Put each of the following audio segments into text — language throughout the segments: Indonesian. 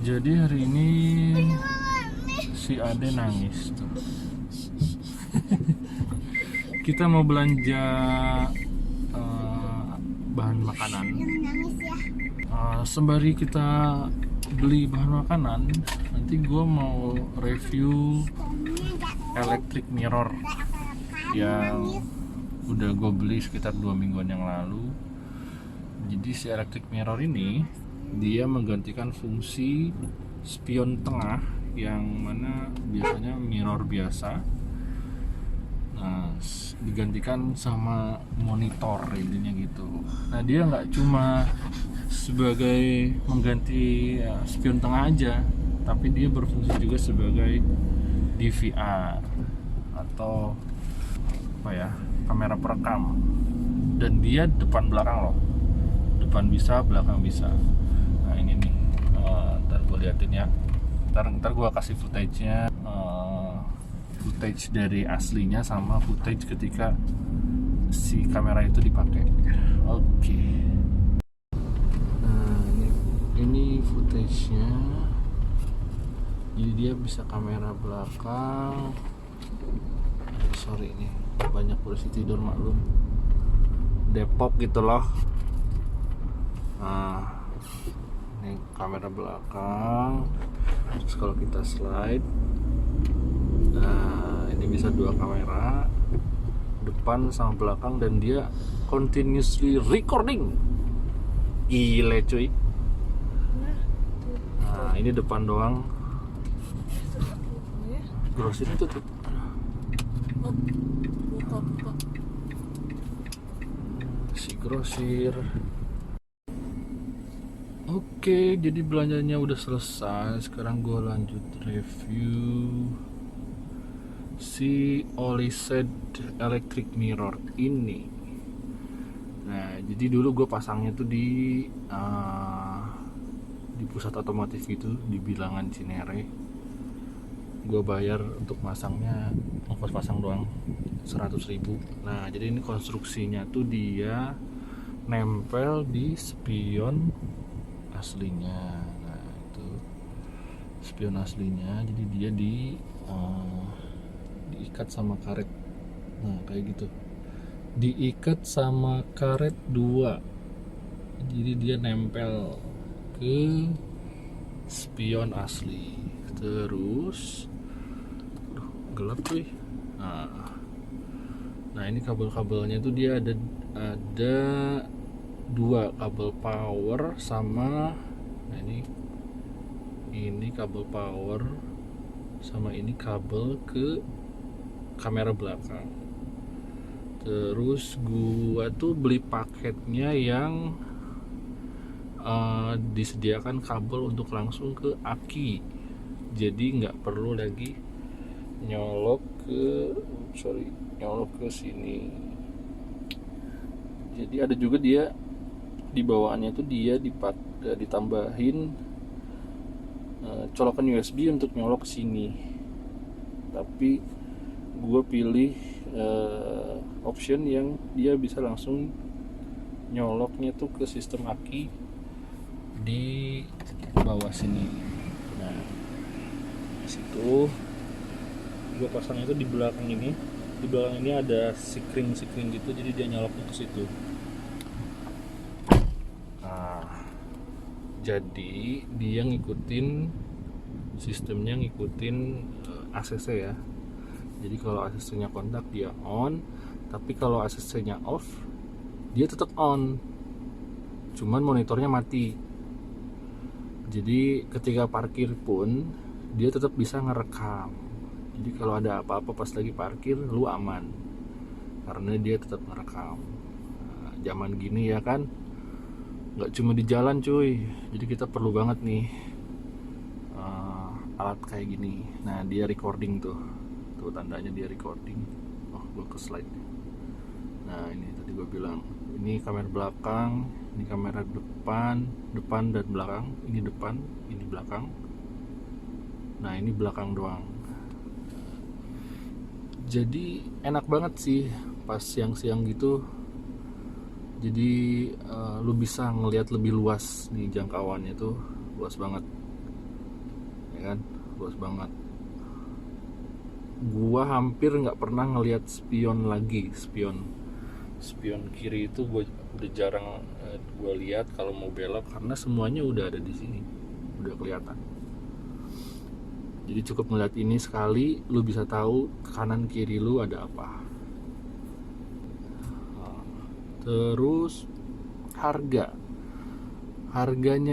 Jadi hari ini si Ade nangis tuh. Kita mau belanja bahan makanan. Sembari kita beli bahan makanan, nanti gue mau review electric mirror yang udah gue beli sekitar 2 mingguan yang lalu. Jadi si electric mirror ini dia menggantikan fungsi spion tengah yang mana biasanya mirror biasa. Nah, digantikan sama monitor intinya gitu. Nah, dia nggak cuma sebagai mengganti spion tengah aja, tapi dia berfungsi juga sebagai DVR atau apa ya, kamera perekam. Dan dia depan belakang loh, depan bisa, belakang bisa. Nah ini nih, ntar gue liatin ya. Ntar gue kasih footage-nya, footage dari aslinya sama footage ketika si kamera itu dipakai. Oke. Nah ini footage-nya. Jadi dia bisa kamera belakang. Sorry nih, banyak kursi tidur maklum. Depok gitu loh. Nah, ini kamera belakang. Terus kalau kita slide, nah ini bisa 2 kamera, depan sama belakang, dan dia continuously recording. Gile cuy. Nah ini depan doang. Grosir itu tuh. Si grosir. Oke, jadi belanjanya udah selesai. Sekarang gue lanjut review si Olised electric mirror ini. Nah, jadi dulu gue pasangnya tuh di pusat otomotif gitu, di Bilangan Cinere. Gue bayar untuk masangnya, ongkos pasang doang 100.000. Nah, jadi ini konstruksinya tuh dia nempel di spion aslinya. Nah itu spion aslinya, jadi dia diikat sama karet. Nah kayak gitu, diikat sama karet 2, jadi dia nempel ke spion asli. Terus gelap tuh. Nah ini kabel-kabelnya tuh dia ada 2 kabel power sama, nah ini kabel power sama ini kabel ke kamera belakang. Terus gua tuh beli paketnya yang disediakan kabel untuk langsung ke aki, jadi nggak perlu lagi nyolok ke sini. Jadi ada juga dia di bawaannya tuh dia ditambahin colokan USB untuk nyolok ke sini. Tapi gue pilih option yang dia bisa langsung nyoloknya tuh ke sistem aki di bawah sini. Nah, di situ gue pasangnya tuh di belakang ini. Di belakang ini ada sikring gitu, jadi dia nyoloknya ke situ. Jadi dia ngikutin sistemnya, ngikutin ACC ya. Jadi kalau ACC-nya kontak dia on, tapi kalau ACC-nya off dia tetap on, cuman monitornya mati. Jadi ketika parkir pun dia tetap bisa ngerekam. Jadi kalau ada apa-apa pas lagi parkir lu aman, karena dia tetap ngerekam. Nah, zaman gini ya kan, nggak cuma di jalan cuy, jadi kita perlu banget nih alat kayak gini. Nah dia recording tuh tandanya dia recording. Oh gue ke slide. Nah ini tadi gue bilang, ini kamera belakang, ini kamera depan dan belakang. Ini depan, ini belakang. Nah ini belakang doang. Jadi enak banget sih pas siang-siang gitu. Jadi lu bisa ngelihat lebih luas nih, jangkauannya tuh luas banget. ya kan, luas banget. Gua hampir nggak pernah ngelihat spion lagi. Spion kiri itu gue udah jarang gue lihat kalau mau belok, karena semuanya udah ada di sini, udah kelihatan. Jadi cukup melihat ini sekali, lu bisa tahu kanan kiri lu ada apa. Terus harganya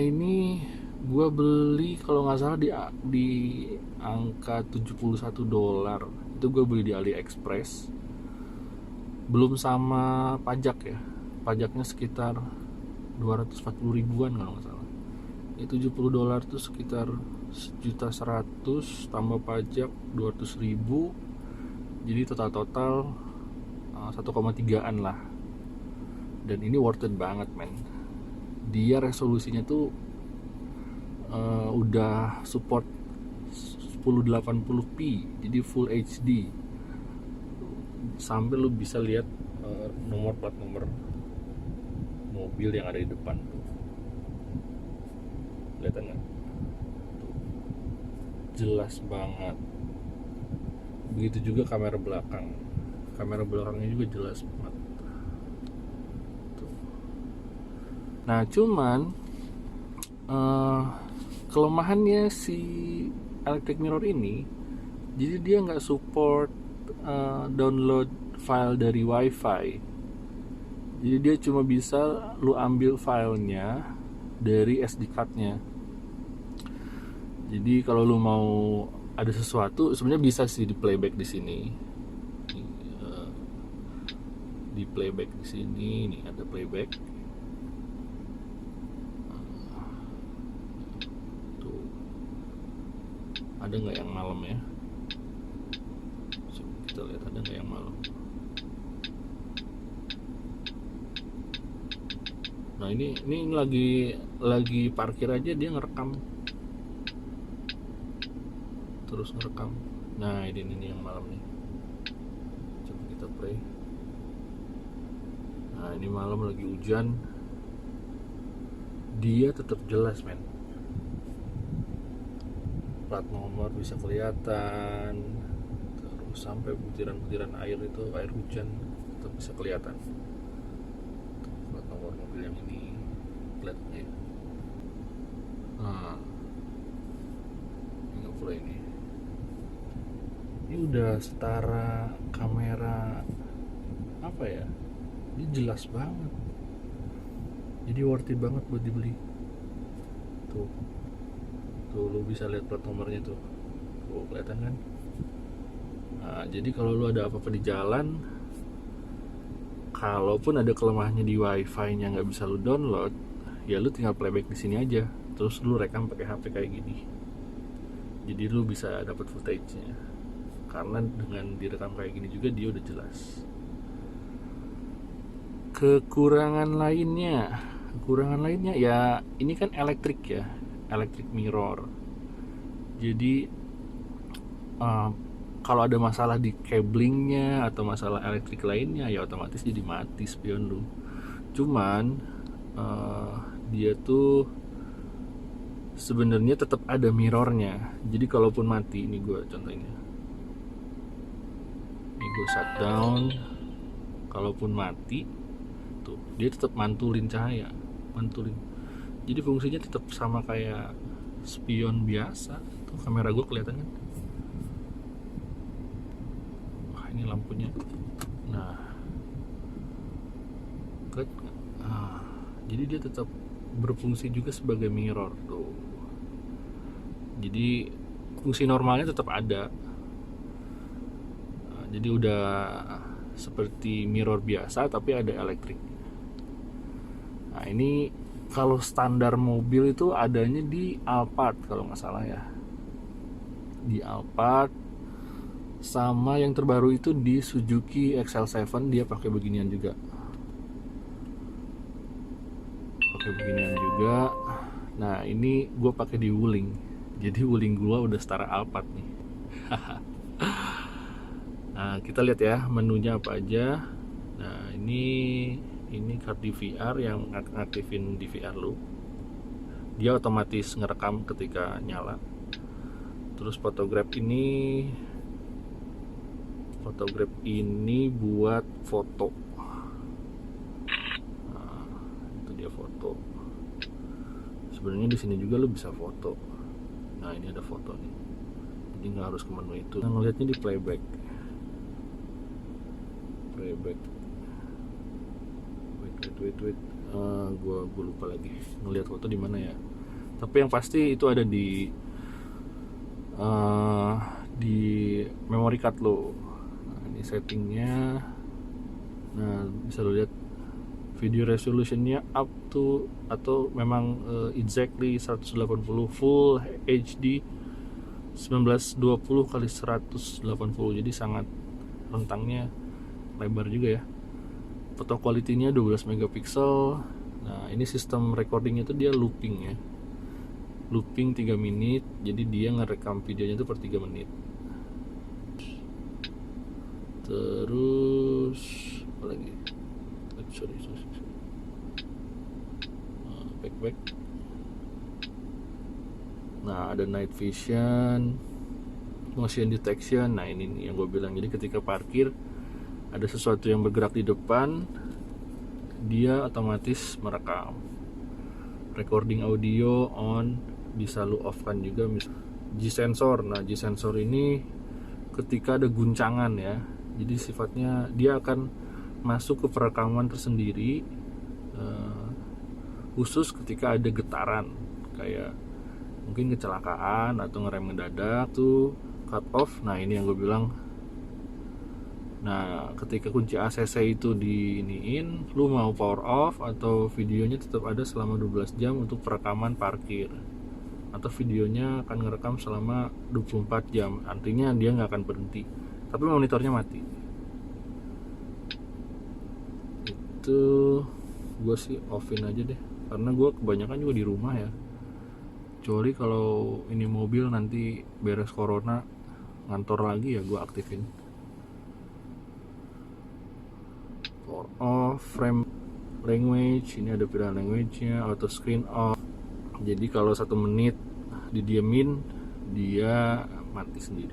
ini gue beli kalau nggak salah di angka $71. Itu gue beli di AliExpress, belum sama pajak ya. Pajaknya sekitar 240 ribuan kalau nggak salah. $70 itu sekitar 1.100.000 tambah pajak 200.000, jadi total 1,3an lah. Dan ini worth it banget, men. Dia resolusinya tuh udah support 1080p, jadi full HD, sampai lu bisa lihat nomor plat nomor mobil yang ada di depan tuh. Kelihatan nggak? Jelas banget. Begitu juga kamera belakang. Kamera belakangnya juga jelas banget. Tuh. Nah, cuman kelemahannya si electric mirror ini, jadi dia nggak support download file dari WiFi. Jadi dia cuma bisa lu ambil filenya dari SD card-nya. Jadi kalau lu mau ada sesuatu, sebenarnya bisa sih di playback di sini. Di playback di sini, nih ada playback. Tuh. Ada nggak yang malam ya? Coba kita lihat ada nggak yang malam. Nah ini lagi parkir aja dia ngerekam, terus ngerekam. Nah ini yang malam nih. Coba kita play. Nah ini malam lagi hujan, dia tetap jelas, men. Plat nomor bisa kelihatan, terus sampai butiran-butiran air itu, air hujan tetap bisa kelihatan. Plat nomor mobil yang ini platnya. Nah, ini play ini. Ini udah setara kamera apa ya? Ini jelas banget. Jadi worth it banget buat dibeli. Tuh lu bisa lihat plat nomornya tuh. Tuh kelihatan kan? Nah, jadi kalau lu ada apa-apa di jalan, kalaupun ada kelemahannya di wifi-nya nggak bisa lu download, ya lu tinggal playback di sini aja, terus lu rekam pakai HP kayak gini. Jadi lu bisa dapat footage-nya. Karena dengan direkam kayak gini juga dia udah jelas. Kekurangan lainnya ya ini kan elektrik ya, electric mirror. Jadi kalau ada masalah di cablingnya atau masalah elektrik lainnya, ya otomatis jadi mati spion lu. Cuman dia tuh sebenarnya tetap ada mirrornya. Jadi kalaupun mati, ini gue contohnya, ini gue shutdown, kalaupun mati tuh dia tetap mantulin cahaya, jadi fungsinya tetap sama kayak spion biasa. Tuh kamera gue kelihatan kan? Wah ini lampunya. Nah, jadi dia tetap berfungsi juga sebagai mirror tuh. Jadi fungsi normalnya tetap ada. Jadi udah seperti mirror biasa tapi ada elektrik. Nah ini kalau standar mobil itu adanya di Alphard kalau nggak salah ya, di Alphard. Sama yang terbaru itu di Suzuki XL7 dia pakai beginian juga, Nah ini gue pakai di Wuling, jadi Wuling gue udah setara Alphard nih. Nah kita lihat ya menunya apa aja. Nah ini card DVR yang ngaktifin DVR lu, dia otomatis ngerekam ketika nyala. Terus photograph ini buat foto. Nah, itu dia foto. Sebenarnya di sini juga lu bisa foto. Nah, ini ada foto nih. Jadi nggak harus ke menu itu. Nah, ngeliatnya di playback. Wait. Gua lupa lagi ngeliat foto di mana ya. Tapi yang pasti itu ada di memory card lo. Nah, ini settingnya. Nah, bisa lo lihat video resolutionnya up to atau memang exactly 180 full HD 1920 x 180, jadi sangat rentangnya lebar juga ya. Foto quality-nya 12 megapiksel. Nah, ini sistem recordingnya itu dia looping ya. Looping 3 menit, jadi dia ngerekam videonya itu per 3 menit. Terus apa lagi? Sorry. Back. Nah, ada night vision, motion detection. Nah, ini nih yang gue bilang. Jadi ketika parkir ada sesuatu yang bergerak di depan, dia otomatis merekam. Recording audio on, bisa lu off kan juga. G-sensor. Nah, G-sensor ini ketika ada guncangan ya, jadi sifatnya dia akan masuk ke perekaman tersendiri, khusus ketika ada getaran kayak mungkin kecelakaan atau ngerem mendadak tuh cut off. Nah, ini yang gue bilang. Nah, ketika kunci ACC itu diiniin, lu mau power off atau videonya tetap ada selama 12 jam untuk perekaman parkir, atau videonya akan ngerekam selama 24 jam. Artinya dia nggak akan berhenti, tapi monitornya mati. Itu gue sih offin aja deh, karena gue kebanyakan juga di rumah ya. Kecuali kalau ini mobil nanti beres corona ngantor lagi ya gue aktifin. Power off, frame language, ini ada pilihan language-nya, auto screen off. Jadi kalau 1 menit didiemin, dia mati sendiri.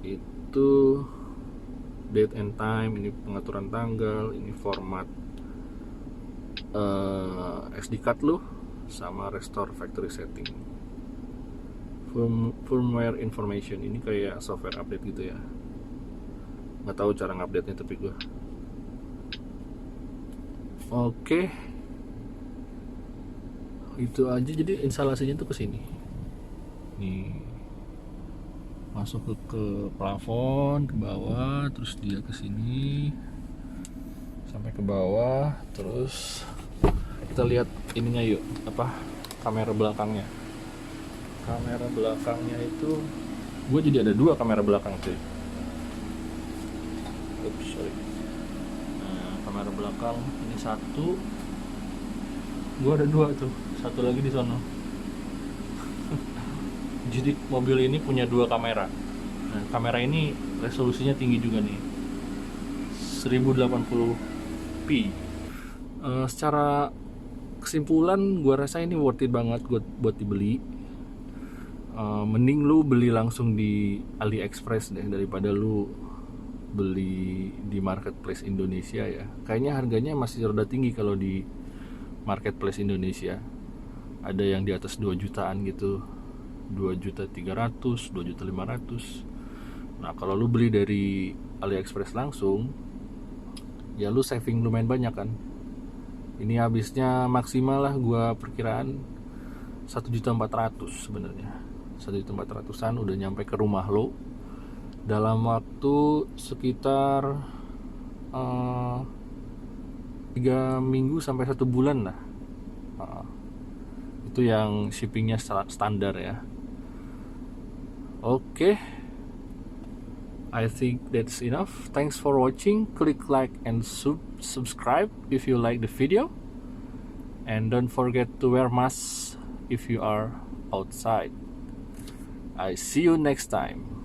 Itu date and time, ini pengaturan tanggal, ini format SD card lu, sama restore factory setting. Firmware information, ini kayak software update gitu ya. Nggak tahu cara ngupdate-nya tapi gue. Oke. Itu aja, jadi instalasinya tuh ke sini. Nih. Masuk ke plafon, ke bawah, terus dia ke sini sampai ke bawah, terus kita lihat ininya yuk, apa? Kamera belakangnya. Kamera belakangnya itu gue jadi ada 2 kamera belakang cuy. Nah, kamera belakang ini 1, gue ada 2 tuh, 1 lagi di sana. Jadi mobil ini punya 2 kamera. Nah, kamera ini resolusinya tinggi juga nih, 1080p. Secara kesimpulan gue rasa ini worth it banget buat dibeli. Mending lu beli langsung di AliExpress deh daripada lu beli di marketplace Indonesia ya. Kayaknya harganya masih rada tinggi kalau di marketplace Indonesia. Ada yang di atas 2 jutaan gitu, 2.300.000, 2.500.000. Nah, kalau lu beli dari AliExpress langsung, ya lu saving lumayan banyak kan. Ini habisnya maksimal lah gua perkiraan 1.400.000 sebenarnya. 1.400.000-an udah nyampe ke rumah lo dalam waktu sekitar 3 minggu sampai 1 bulan lah. Itu yang shippingnya standar ya. Oke. I think that's enough. Thanks for watching. Click like and subscribe if you like the video. And don't forget to wear mask if you are outside. I see you next time.